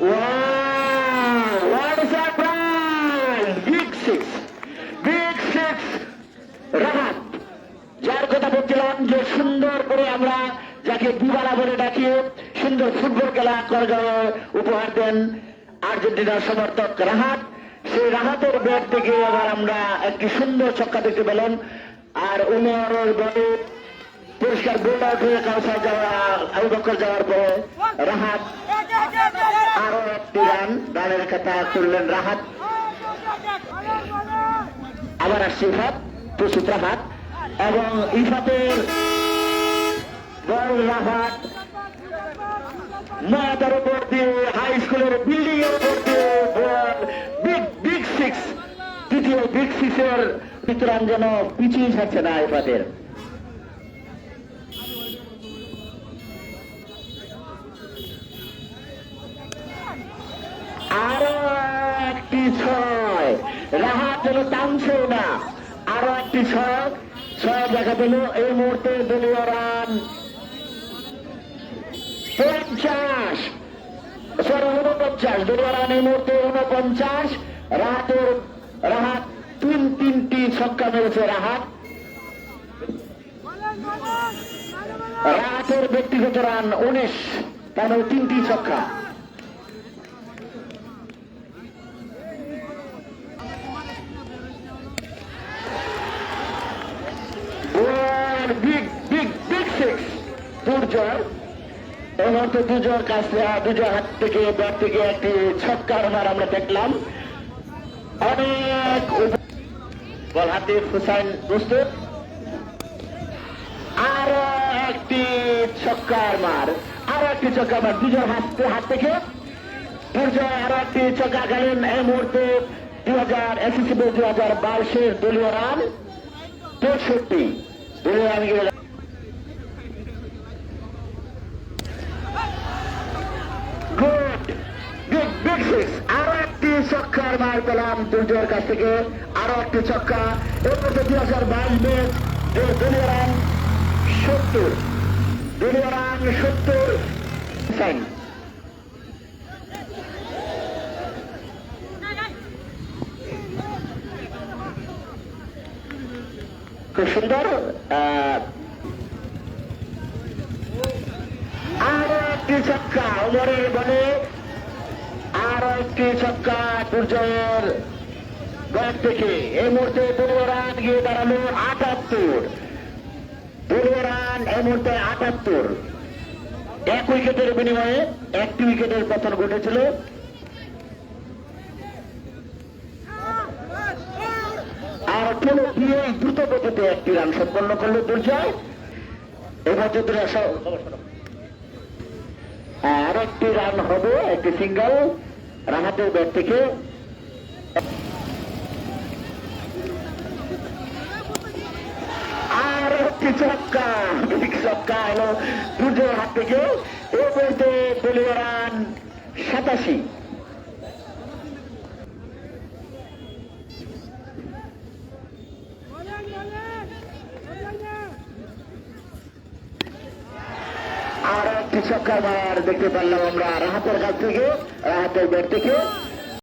Wow! What a surprise! Big six! Big six! Rahat, যার কথা বলছিলাম যে সুন্দর করে আমরা যাকে দিবালা বলে ডাকি, সুন্দর ফুটবল খেলা করে উপহার দেন আর্জেন্টিনার সমর্থক রাহাত। সেই রাহাতের ব্যাট থেকে আবার আমরা একটি সুন্দর ছক্কা দেখতে পেলাম। আর উমরের বলে পরিষ্কার গোল আউট হয়ে কাউসার আবু বকর যাওয়ার পরে রাহাত আরো একটি রানের কথা তুললেন রাহাত। আবার আসছে ইফাত, প্রস্তুত রাহাত এবং ইফাতের বল রাহাত মাথার উপর দিয়ে হাই স্কুলের বিল্ডিং এর উপর দিয়ে বল বিগ বিগ সিক্স। তৃতীয় বিগ সিক্সের চিত্রান যেন পিছিয়ে ছাড়ছে না ইফাতের। আরো একটি ছয়, রাহাত যেন টানছেও না। আরো একটি ছয়, ছয় দেখা পেল। এই মুহূর্তে দলীয় রান 50, 49, দলীয় রান এই মুহূর্তে 49। রাহাত তিনটি ছক্কা মেরেছে। রাহাতের ব্যক্তিগত রান 19, তার মানে 3টি ছক্কা। দুর্জয় এই মুহূর্তে দুজোর কাছে দুজোর হাত থেকে ব্যাট থেকে একটি ছক্কার মার আমরা দেখলাম। অনেক বল হাতে হুসাইন প্রস্তুত। আরো একটি ছক্কার মার, আরো একটি ছক্কার মার দুজোর হাত থেকে দুর্জয় আরো একটি ছক্কা খেলেন। এই মুহূর্তে 2022 দলীয় রান 63। দলীয় রান আরো একটি ছক্কার মার পেলাম দুর্জয়ের কাছ থেকে। আরো একটি ছক্কা। এর মধ্যে 2022 ম্যাচ দলীয় রান 70, দলীয় রান 70। খুব সুন্দর। আরো একটি ছক্কা ওমরের বলে, আরো একটি ছক্কা দুর্জয়ের ব্যাট থেকে। এই মুহূর্তে দলীয় রান গিয়ে দাঁড়ালো 78, দলীয় রান এই মুহূর্তে 78। এক উইকেটের বিনিময়ে একটি উইকেটের পতন ঘটেছিল। আর কেন দিয়ে দ্রুত গতিতে একটি রান সম্পন্ন করলো দুর্জয়। এবার যদি আর একটি রান হবে, একটি সিঙ্গেল রাহাতের ব্যাট থেকে। আর একটি ছক্কা, ছক্কা এলো দুর্জয়ের হাত থেকে। এই মুহূর্তে দলীয় রান 87। আর একটি ছক্কা মার দেখতে পারলাম আমরা রাহাতের কাছ থেকে, রাহাতের ব্যাট থেকে।